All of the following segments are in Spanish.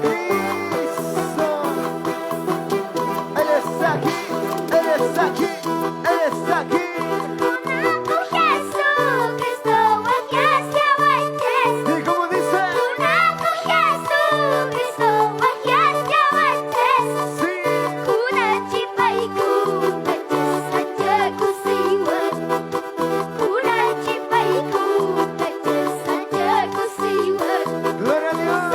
Eso. Él está aquí, Él está aquí, Él está aquí. ¿Y cómo dice? Sí. Gloria a Dios.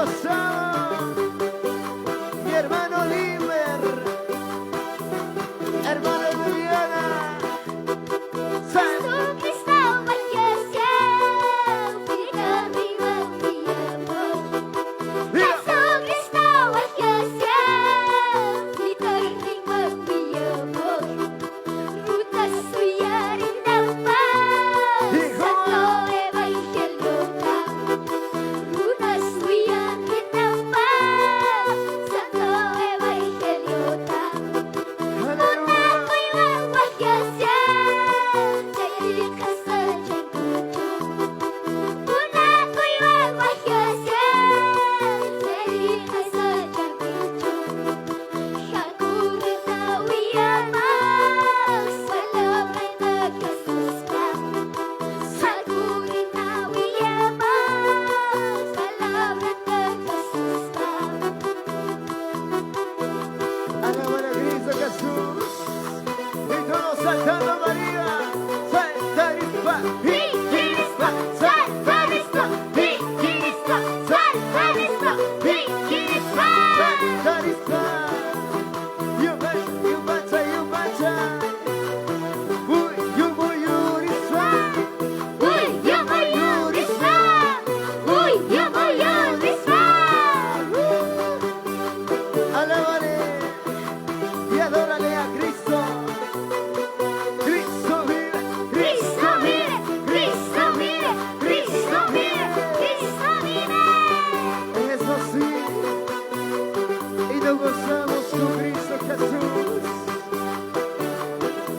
gozado. Mi hermano Limer, hermano Boliviana. Saltando María, saltarista, saltarista, saltarista, saltarista, saltarista. You bacha, uy, you yurisa, uy, you yurisa, uy, you yurisa. Alábale y adórale a Cristo. Gozamos con Cristo Jesús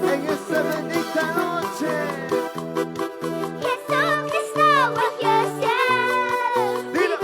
en esta bendita noche. Dilo.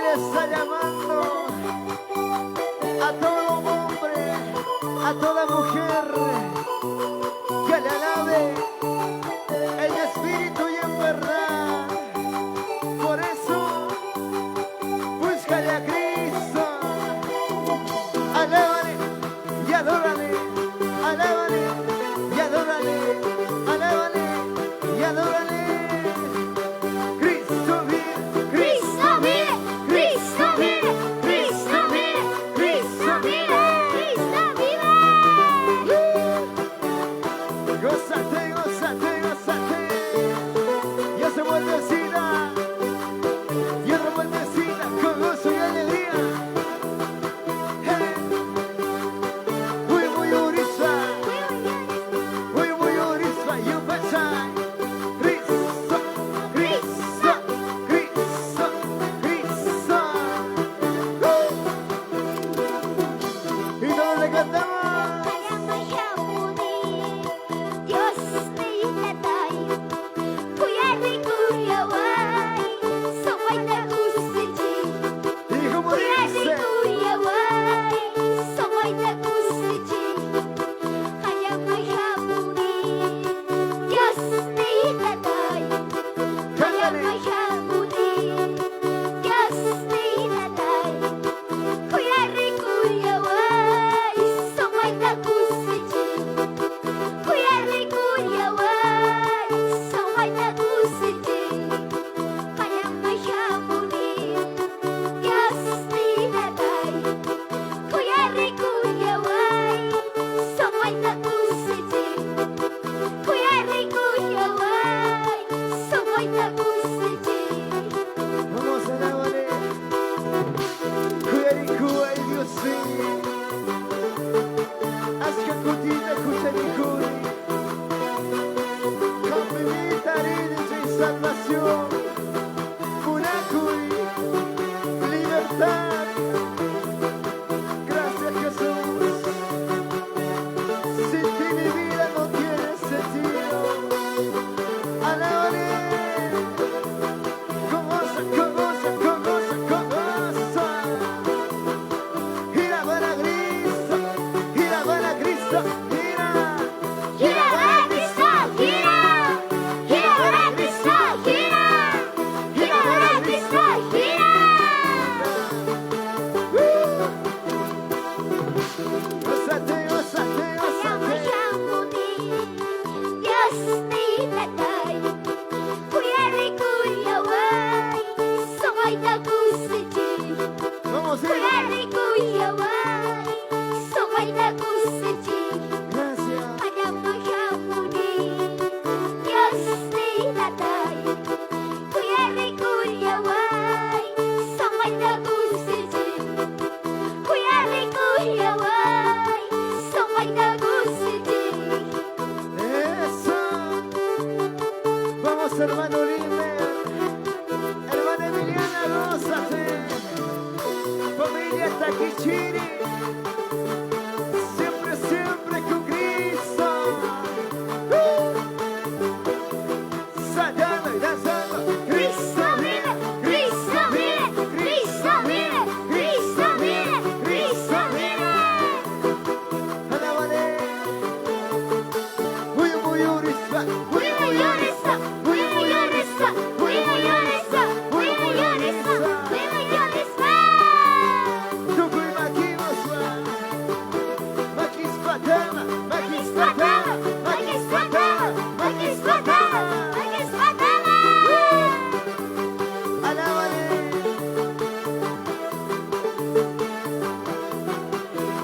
Está llamando a todo hombre, a toda mujer que le alabe en espíritu y en verdad. Por eso, búscale a Cristo, alábale y adórale, alábale y adórale, alábale y adórale. Gózate, gózate, gózate. Ya se vuelvecina, ya se vuelvecina con gozo y alegría. Hey. Muy orisa, muy orisa, you betcha. Cristo, Cristo, Cristo, Cristo. Y todos le cantamos. Yes,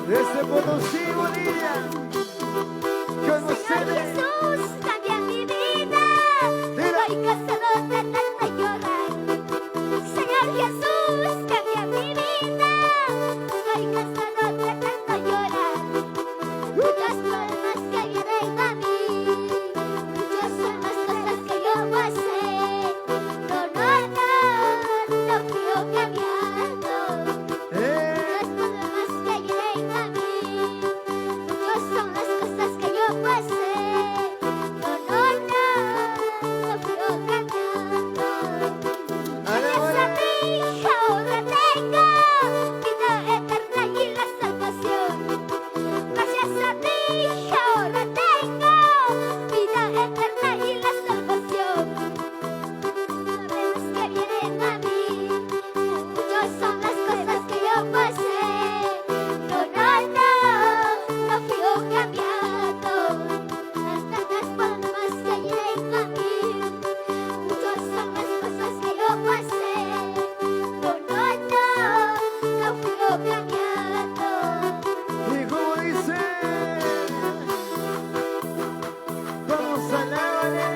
Desde Potosí, Bolivia, con Señor ustedes. Jesús, cambia mi vida. Dila. Estoy cansado de tanto llorar. Señor Jesús, cambia mi vida. Estoy cansado de tanto llorar. Muchas problemas que vienen a mí. Muchas son las cosas que yo pasé. No quiero cambiarlo. Muchos problemas que vienen a mí. Muchas son las cosas que yo pasé. No quiero cambiarlo. Gracias a ti ahora tengo vida eterna y la salvación. Gracias a ti ahora tengo vida eterna y la salvación. Problemas que vienen a mí, muchas son las cosas que yo pasé. No quiero cambiarlo. Las tantas problemas que vienen a mí, muchas son las cosas que yo pasé. No quiero cambiarlo. Y como dice, vamos a alabarle.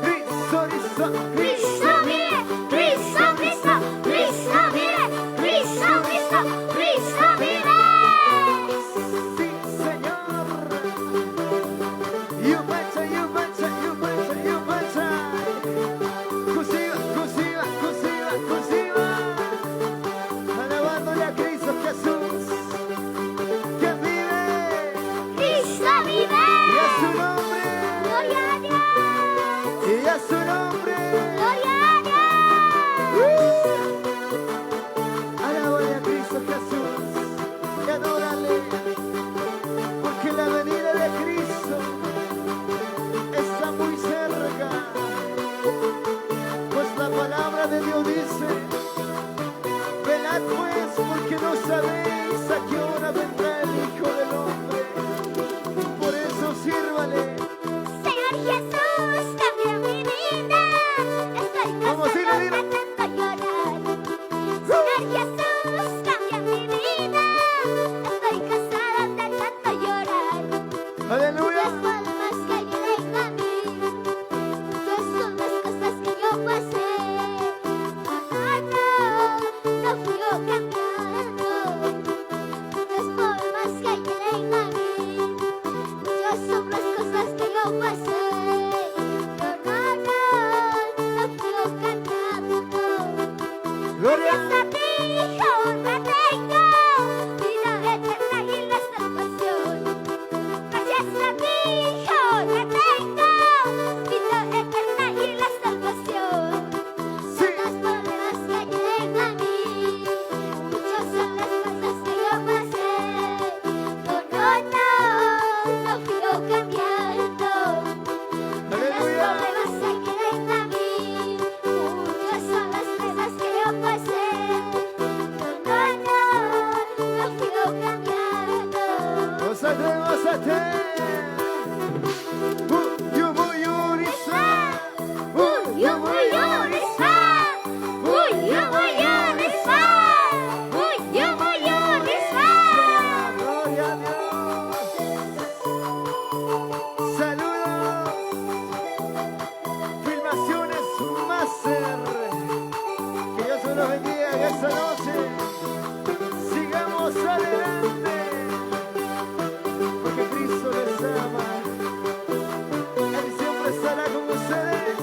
Cristo, Cristo, Cristo vive, Cristo, Cristo, Cristo vive, Cristo, Cristo, Cristo vive. sí, Señor. You betcha, you betcha, you betcha, you betcha. Cursiva, cursiva, cursiva, cursiva. Alabándole a Cristo Jesús, que vive. Cristo vive. Y a su nombre, Gloria a Dios, y a su nombre. gloria a Dios. Alábale a Cristo Jesús y adórale, porque la venida de Cristo está muy cerca. Pues la palabra de Dios dice, velad pues, porque no sabéis a qué hora vendrá el Hijo del Hombre. Por eso sírvale. Señor Jesús, cambia mi vida. Estoy Como si le cansado diera. de tanto llorar. Señor Jesús, cambia mi vida. Estoy cansada de tanto llorar. Aleluya. Muchas problemas que vienen a mí. Muchas son las cosas que yo pasé. No quiero cambiarlo. Muchos problemas que vienen a mí. Muchas son las cosas que yo pasé. No quiero cambiarlo. Gloria. Gracias a ti ahora tengo vida eterna y la salvación. Gracias a ti ahora tengo vida eterna y la salvación. Sí. Son los problemas que vienen a mí, muchas son las cosas que yo pasé. No quiero cambiarlo. Los Aleluya. problemas que vienen a mí, muchas son las cosas que yo pasé. No quiero cambiarlo. Gózate, gózate. Yumuyurisa. Gloria a Dios. Saludos. Filmaciones Master. Que Dios se los bendiga en esta noche. Sigamos adelante. Porque Cristo les ama. Él siempre estará con ustedes.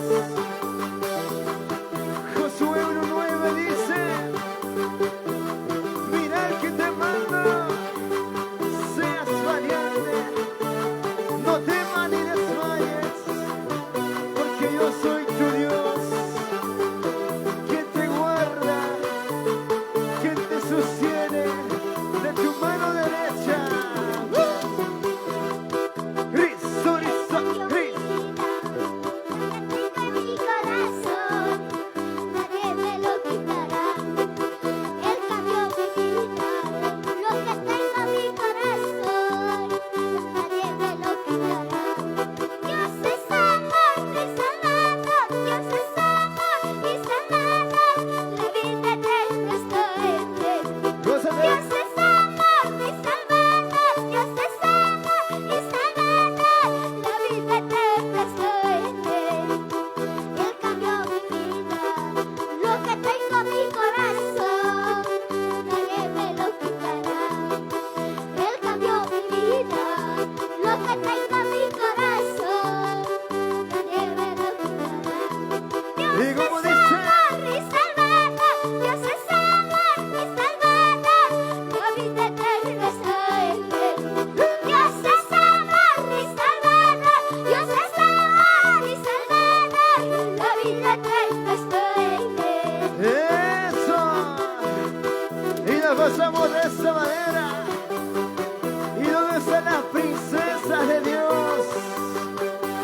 bienvenidos a las princesas de Dios.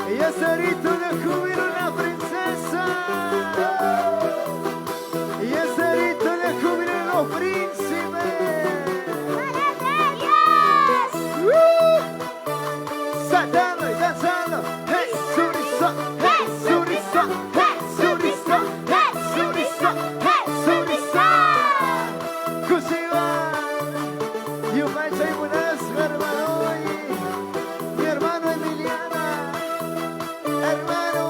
Y ese grito de júbilo la princesa. Y ese grito de júbilo los príncipes. Saltando y danzando. Hey, surizo, hey, surizo, hey, surizo, hey, surizo, hey, surizo. Cusiva. Y un mancha y buenas, hermano. Mi hermano Emiliana. Hermano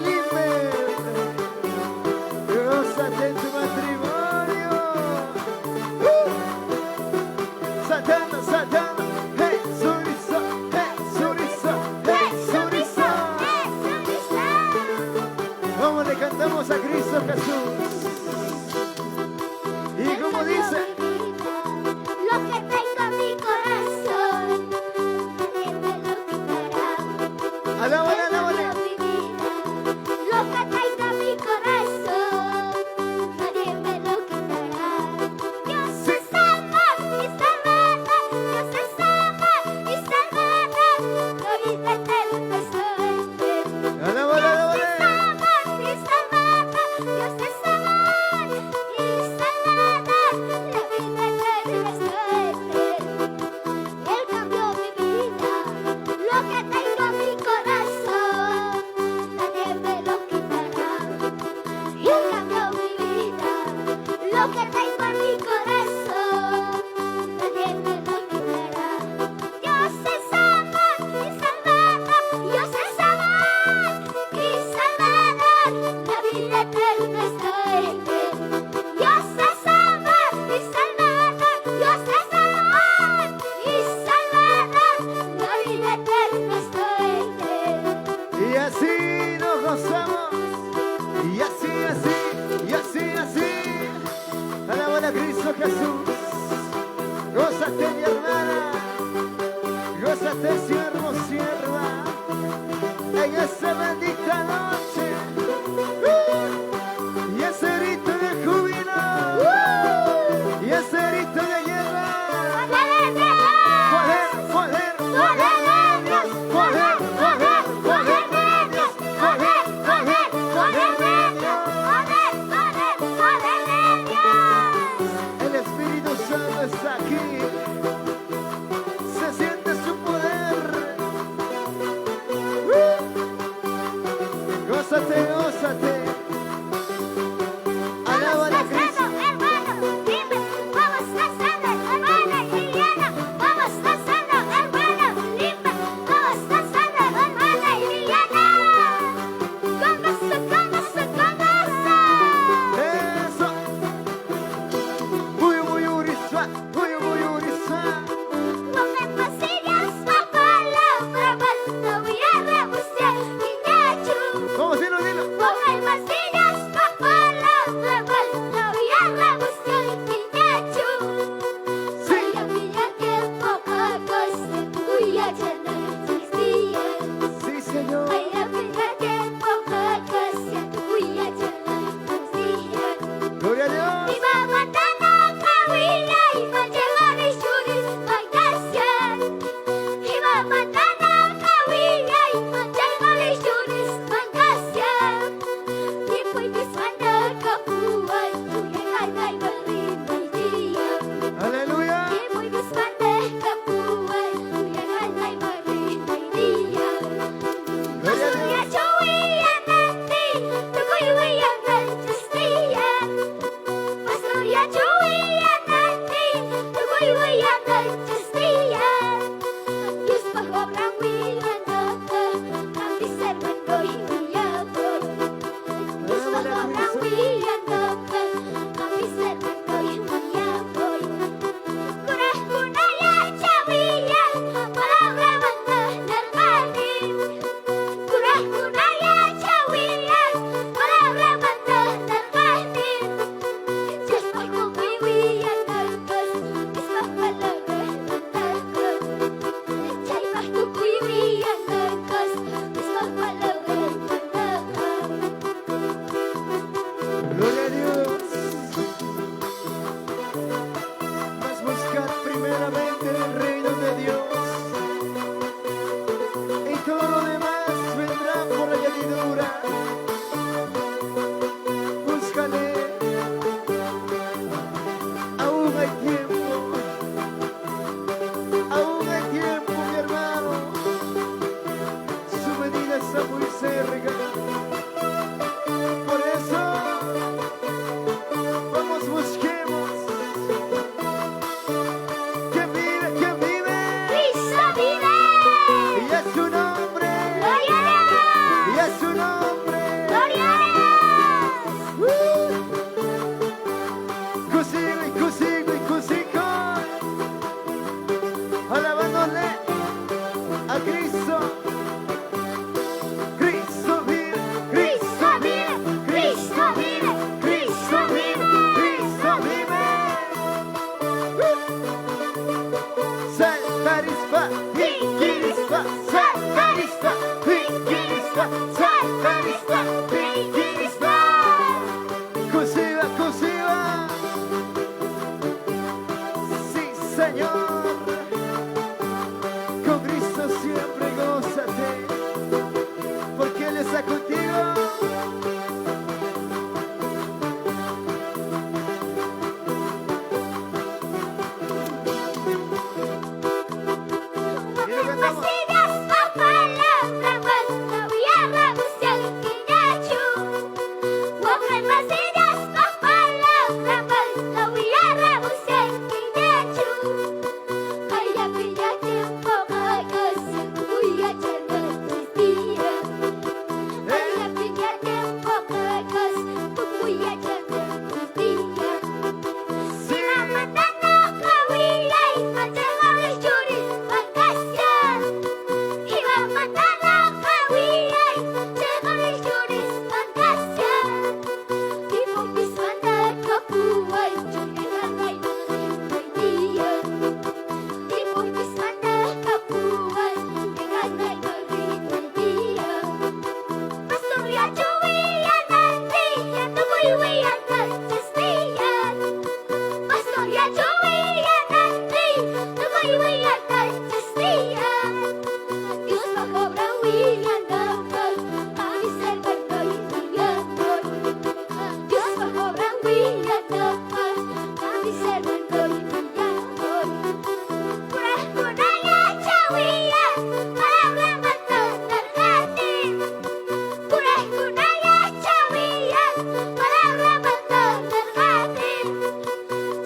Limer. Gózate en tu matrimonio. Saltando, saltando. Hey, surizo, hey, surizo, hey, surizo. Vamos, le cantamos a Cristo Jesús. Y como dice, lo que tengo en mi corazón, nadie me lo quitará. alábale, alábale. Lo que tengo en mi corazón, nadie me lo quitará. Dios es amor y salvador, Dios es amor y salvador, la vida eterna estoy en él. Alábale, alábale. Dios es amor y salvador, Dios es amor y salvador, la vida eterna estoy en él. Él cambió mi vida, lo que tengo en mi corazón, nadie me lo quitará. Él cambió mi vida, lo que tengo en mi corazón, nadie me lo quitará. Dios es amor y salvador, Dios es amor y salvador, la vida eterna estoy en él. Dios es amor y salvador, Dios es amor y salvador, la vida eterna estoy en él. Y así nos gozamos. Y así, así, y así, así. Alábale a Cristo Jesús. Gózate, mi hermana. Gózate, siervo, sierva. En esa bendita noche. Y ese grito de júbilo. Y ese grito de guerra. Poder, poder, poder, poder de Dios. Poder, poder, poder de Dios. Poder, poder, poder de Dios. El Espíritu Santo está aquí. Se siente su poder. Gózate primeramente en el reino de Dios. Y todo lo demás vendrá por añadidura. Búscale. Aún hay tiempo. Aún hay tiempo, mi hermano. Su venida está muy cerca. Por eso, vamos, busquemos. ¿Quién vive? ¿Quién vive? Cristo vive. Y es su nombre. Gloria a Dios. Y es su nombre. Gloria a Dios. Cosigo y cosico. Alabándole a Cristo. Cristo vive. Cristo vive. Cristo vive. Cristo vive. Cristo vive. Saltarispa, hikirispa, saltarispa, hikirispa, saltarispa, hikirispa. Cosiva. Sí, Señor. Con Cristo siempre gózate, porque Él está contigo. Pasidas papala, brava, viara, busca quinachu. Wokai pasidas papala, brava, viara, busca quinachu. Kaya pilla tiempo kagas, kuya jangan setia. Kaya pilla tiempo kagas, kuya jangan setia. Sinamatana kawilay, matangaway juris pagkasya. Iba matana kawilay, matangaway juris pagkasya. Ibong bismana kapuay, junganay dia. Ibong bismana kapuay, junganay dia. Pastorya juwian nanti, tukoy wian katsestiyan. Pastorya juwian nanti, tukoy wian katsestiyan. Diyos pag-obrawian dapat, pag-iservan ko'y iyanon. Diyos pag-obrawian dapat, pag-iservan ko'y iyanon. Purah kunaya jawian, malamlaman tatarhatin. Purah kunaya jawian, malamlaman tatarhatin.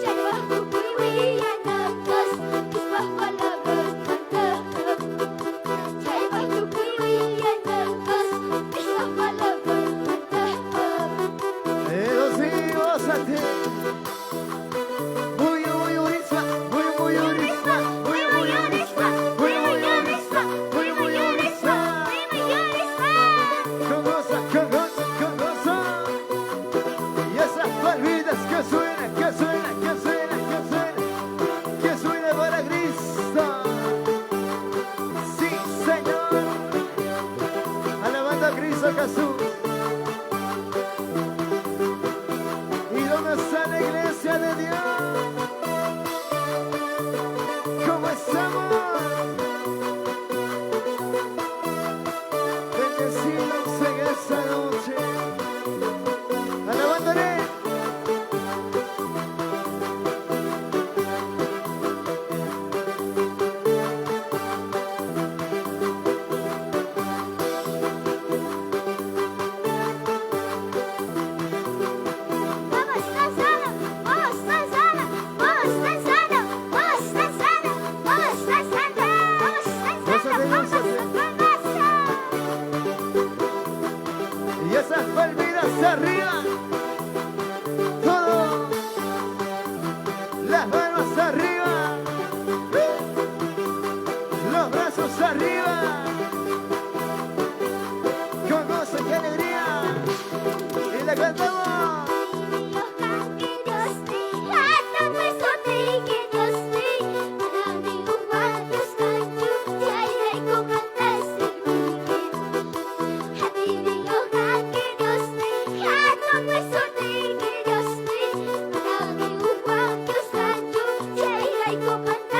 Jawa kukuiwian nakas, kiswah walagan kantahap. Jawa kukuiwian nakas, kiswah walagan kantahap. Pero sí, gózate. Muy urisma, muy urisma, muy urisma, muy urisma, muy urisma. Con gozo. Y esas palmitas que suenan para Cristo. Sí, Señor. Alabando a Cristo Jesús. ¿Y dónde está la iglesia de Dios? ¿Cómo estamos? Bendecidos en esta noche. Alabándole. Vamos danzando, vamos danzando, vamos danzando, vamos danzando, vamos danzando, vamos danzando. Y esas palmitas arriba. Todo. Las manos arriba. Los brazos arriba. Con gozo y alegría. Y la cantamos. Hãy subscribe cho kênh Ghiền Mì Gõ để không bỏ lỡ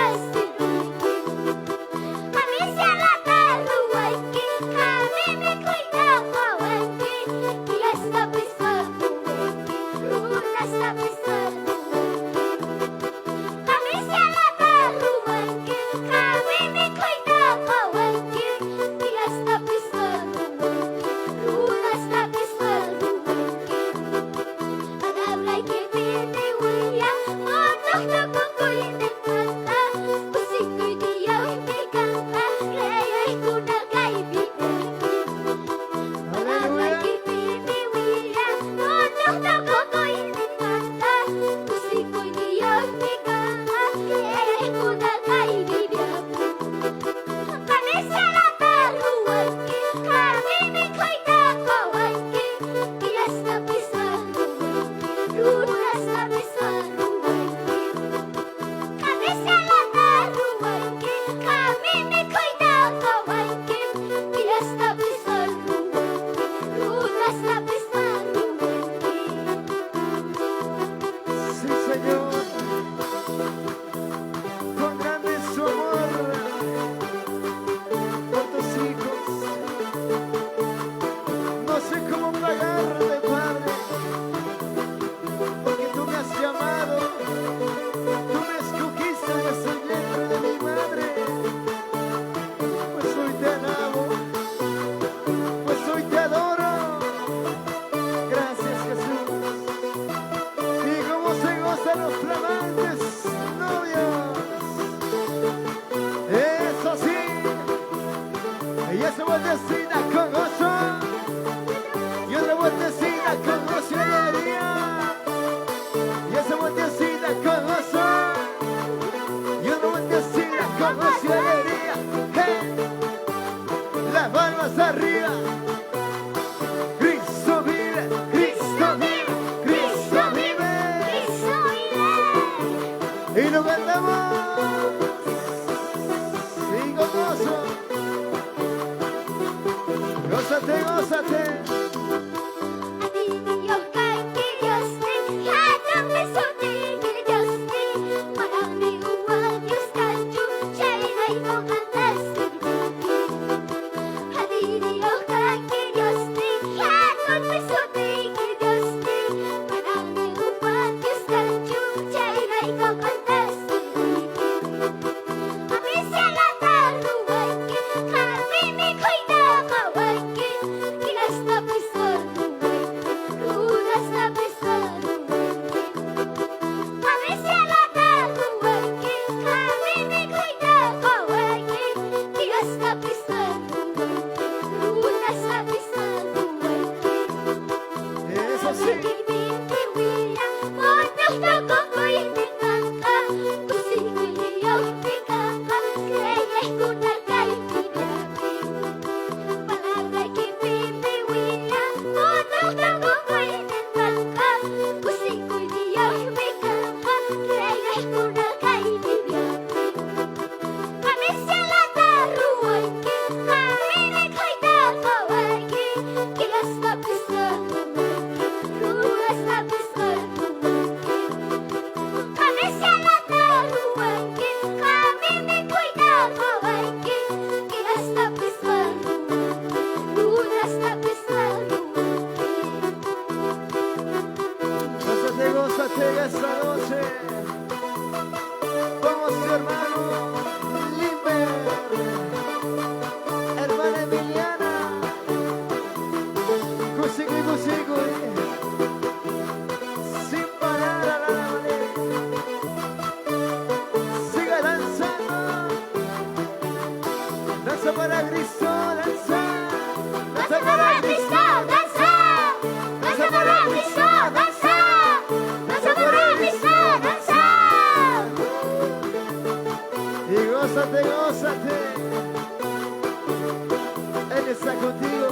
lo cantamos. Sí, con gozo. Gózate, gózate. Gózate esta noche. Vamos, hermano Limber, hermana Emiliana. Cusigui, cusigui. Sin parar a la manera. Siga danzando. Danza para Cristo, danza. Danza para Cristo, danza. Danza para Cristo, danza. Y gózate, gózate. Él está contigo.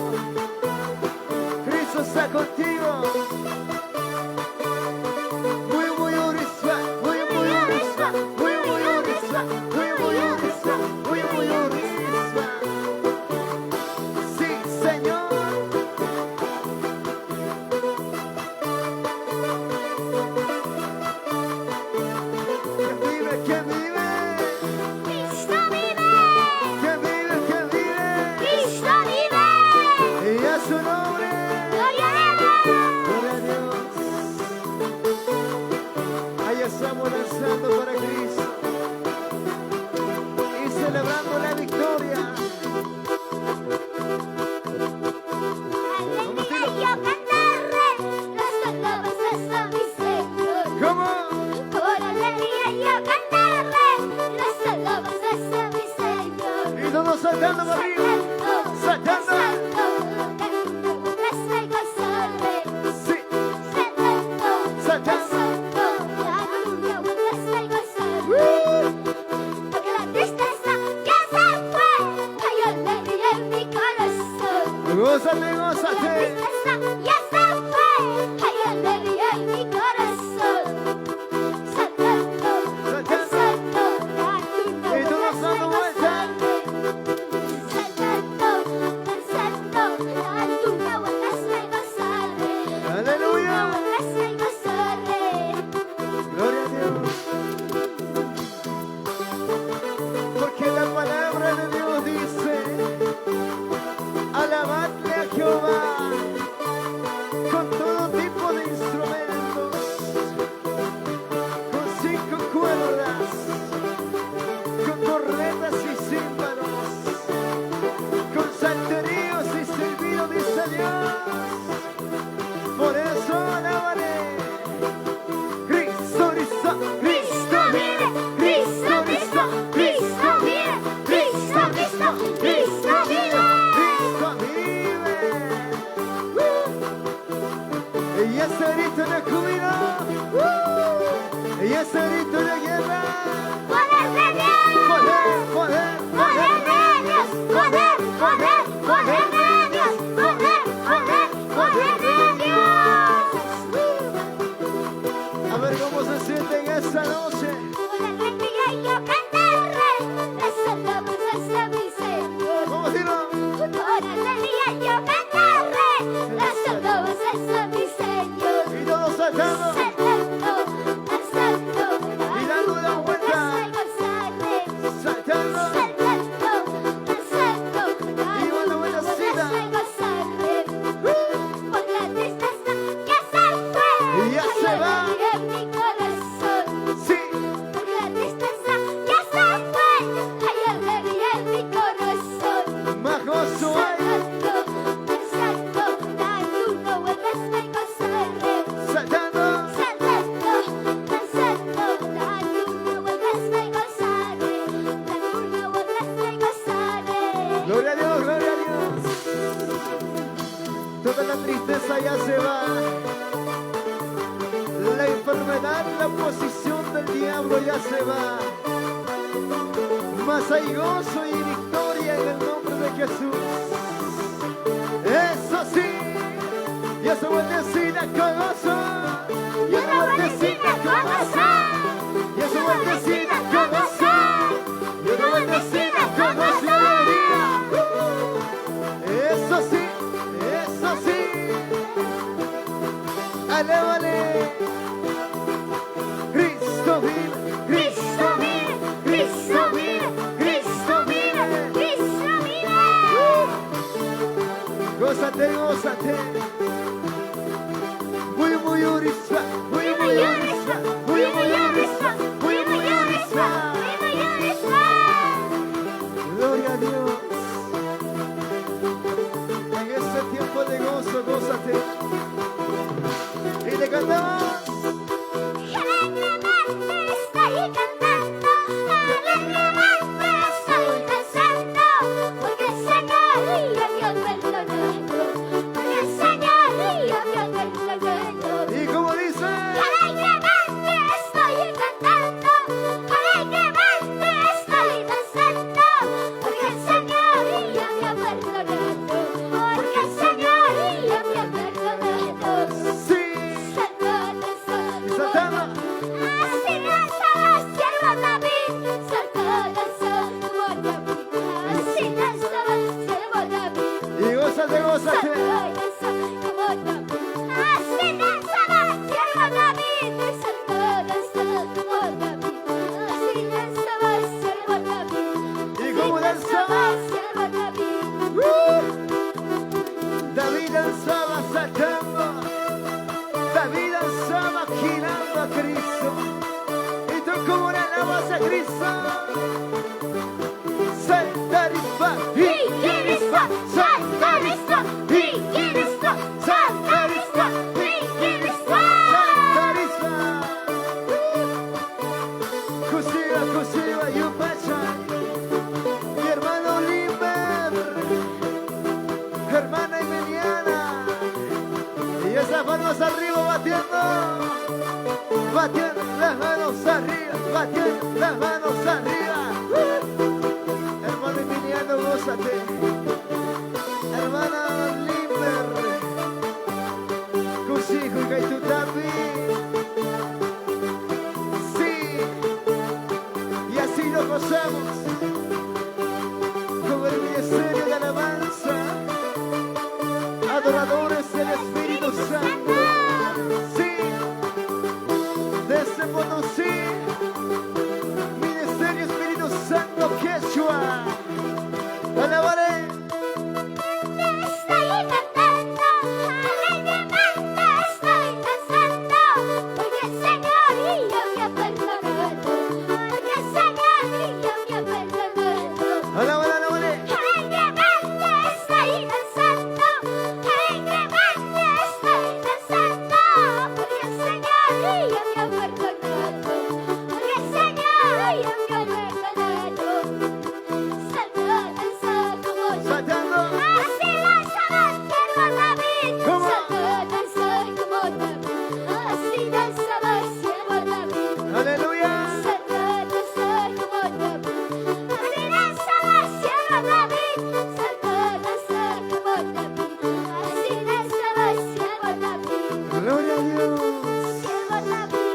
Cristo está contigo. Muy, muy urisa, muy, muy urisa, muy, muy urisa, muy, muy urisa, muy, muy urisa. Sí, Señor. ¿Quién vive? Cristo vive. ¿Quién vive? ¿Quién vive? Cristo vive. Y a su nombre. Gloria a Dios. Gloria a Dios. Ahí estamos danzando para Cristo y celebrando la victoria. Alegría y yo cantaré las alabanzas a mi Señor. ¿Cómo? Por alegría y yo cantaré las alabanzas a mi Señor. Y todos saltando para arriba. Saltando. Sí. Saltando. Porque la tristeza ya se fue, hay alegría en mi corazón. Gózate, La gózate. tristeza ya se fue, hay alegría en mi corazón. Saltando, danzando, Y todos dando vueltas. saltando, danzando, tristeza ya se va. La enfermedad, la oposición del diablo ya se va. Mas hay gozo y victoria en el nombre de Jesús. Eso sí, y esa vueltecita con gozo. Y esa vueltecita con gozo. Y esa vueltecita con gozo. Y esa vueltecita con gozo. Eso sí, eso sí. Alévale. Cristo vive, Cristo vive, Cristo vive, Cristo vive, Cristo vive. Gózate, gózate. Muy, muy urisa, muy, muy urisa, muy, muy urisa, muy, muy urisa. Gloria a Dios. En este tiempo de gozo, gózate. Y le cantamos. Y como dice, Alegremente estoy cantando, alegremente estoy danzando, porque el Señor ya me ha perdonado, porque el Señor ya me ha perdonado. sí, Saltando, saltando. así danzaba siervo David, saltando como David, así danzaba siervo David. Y gózate, gózate. Y como danzaba, David danzaba saltando. David danzaba girando a Cristo. Y tú como le alabas a Cristo. Saltar y va, y quieres va, saltar y va, y quieres va, saltar y va, y quieres va, saltar y va. Cosiva, cosiva, y un pachai. Mi hermano Limber, hermana Emiliana. Y esas manos arriba batiendo, batiendo las manos arriba, batiendo las manos arriba. Hermano Emiliano, gózate. Hermana Limber, Cusijo y Gaitutapi. Sí, y así lo gozamos con el ministerio de alabanza. Adoradores del Espíritu Santo. Sí, desde Potosí, Ministerio Espíritu Santo Quechua. Alabaré. Estoy cantando, alegremente estoy danzando, porque el Señor ya me ha perdonado, porque el Señor ya me ha perdonado. Alabaré, alabaré. Alegremente estoy danzando, alegremente estoy danzando, porque el Señor ya me ha perdonado, porque el Señor ya me ha perdonado. Saltando como yo. Saltando. Así danzaba siervo David, ¿Cómo? saltando como David, así danzaba siervo David, Aleluya. saltando como David, así danzaba siervo David, saltando como David, así danzaba siervo David, Gloria a Dios. siervo David.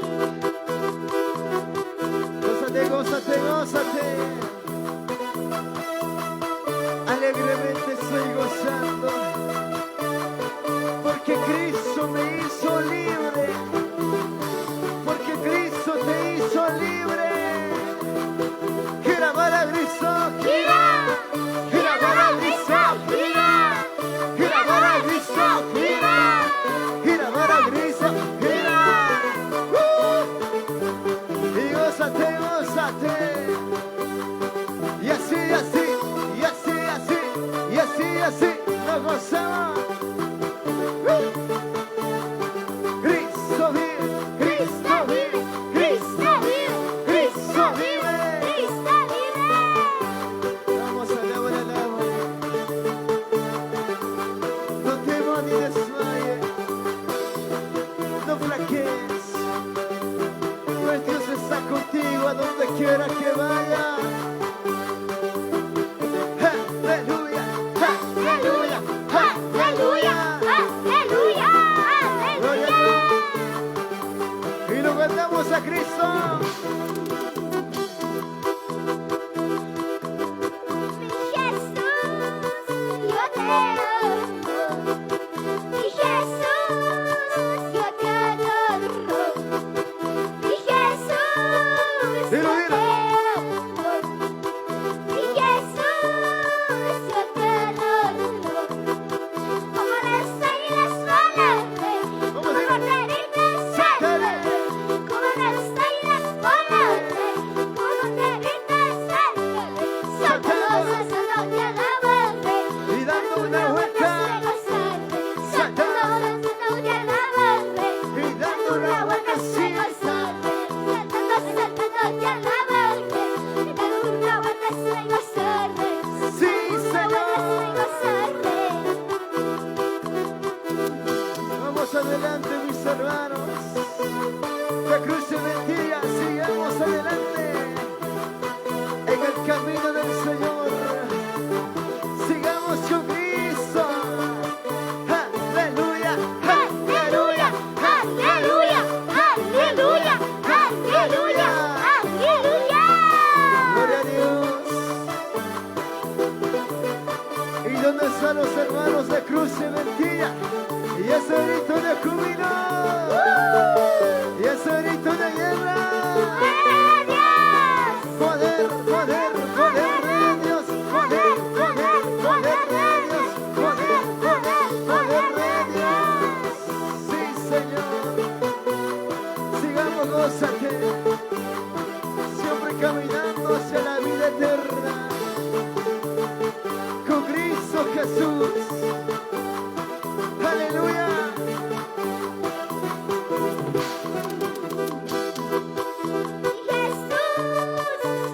Gózate, gózate, gózate. Alegremente estoy gozando, porque Cristo me hizo libre, porque Cristo te hizo libre. Gira para Cristo, gira, gira para Cristo, gira, gira para Cristo, gira, gira para Cristo, gira. Y gózate, gózate. Y así, así, y así, así, y así, así, nos gozamos. Cristo vive, Cristo vive, Cristo vive, Cristo vive. Cristo vive. Vamos a alabar, alaba. No temas ni desmayes. quiera que vaya. Aleluya, aleluya, aleluya, aleluya, aleluya. Y lo cantamos a Cristo. Mi Jesús, yo te amo. Mi Jesús, yo te adoro. Mi Jesús, yo te Dilo, dilo. amo. Mi Jesús, yo te adoro. Como las águilas volante, como terribles salve. Como las águilas volante, como terribles salve. Saltando, saltando y alabarte. Y dando una vuelta. Saltando, saltando y alabarte. Y dando una vuelta sin Saltando, saltando y alabarte. Dando una vuelta sin gozarte. Sí, Una vuelta sin gozarte. Vamos adelante, mis hermanos. La cruz se bendiga, sigamos adelante en el camino del Señor. Sigamos con Cristo. Aleluya, Aleluya, aleluya, aleluya, aleluya, aleluya. gloria a Dios. ¿Y dónde están los hermanos de cruz se bendiga? Y ese grito de júbilo. Y ese grito de guerra. Poder, poder, poder de Dios. Poder, poder, poder de Dios. Poder, poder, poder de Dios. Sí, Señor. Sigamos, gózate. Siempre caminando hacia la vida eterna. Con Cristo Jesús. Aleluya. Mi Jesús,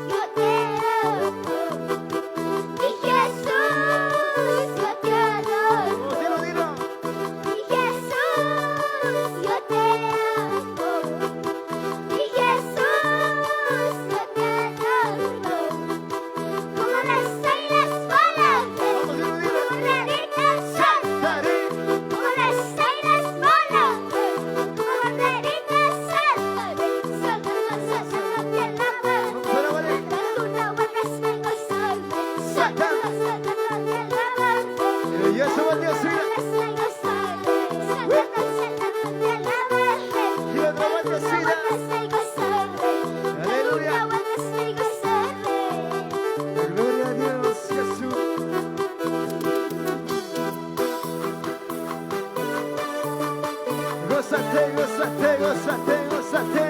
yo te amo. Mi Jesús, yo te adoro. Dilo, dilo. Mi Jesús, yo te amo. Mi Jesús, yo te adoro. Como las águilas volantes, Dilo, dilo. como terribles salve. Como las águilas volantes, como terribles salve. Saltando, saltando y alabarte. Dando una vuelta sin gozarte. Saltando, saltando y alabarte. Y eso va a Dios, siga. Y otra vuelta, siga. Aleluya. Gloria a Dios, Jesús. Gózate, gózate, gózate, gózate.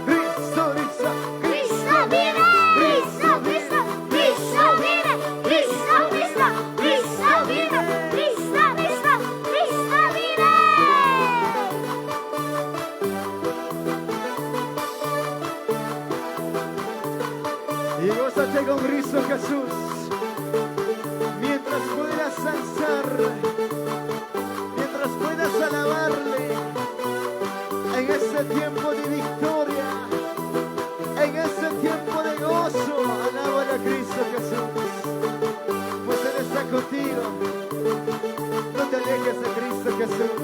Cristo, Cristo. Cristo vive, Cristo, Cristo, Cristo vive, Cristo, Cristo, Cristo vive, Cristo, Cristo, Cristo vive. Y gózate con Cristo Jesús. Mientras puedas danzar, mientras puedas alabarle, en ese tiempo de victoria, en ese tiempo de gozo, alábale a Cristo Jesús. Pues Él está contigo. No te alejes de Cristo Jesús.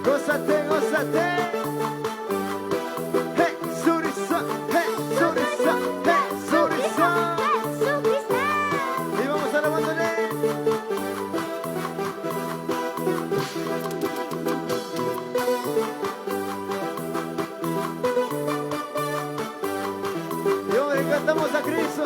Gózate, gózate. Hey, Surisa, hey, Surisa, hey, Surisa. Y vamos alabándole. Y hoy cantamos a Cristo.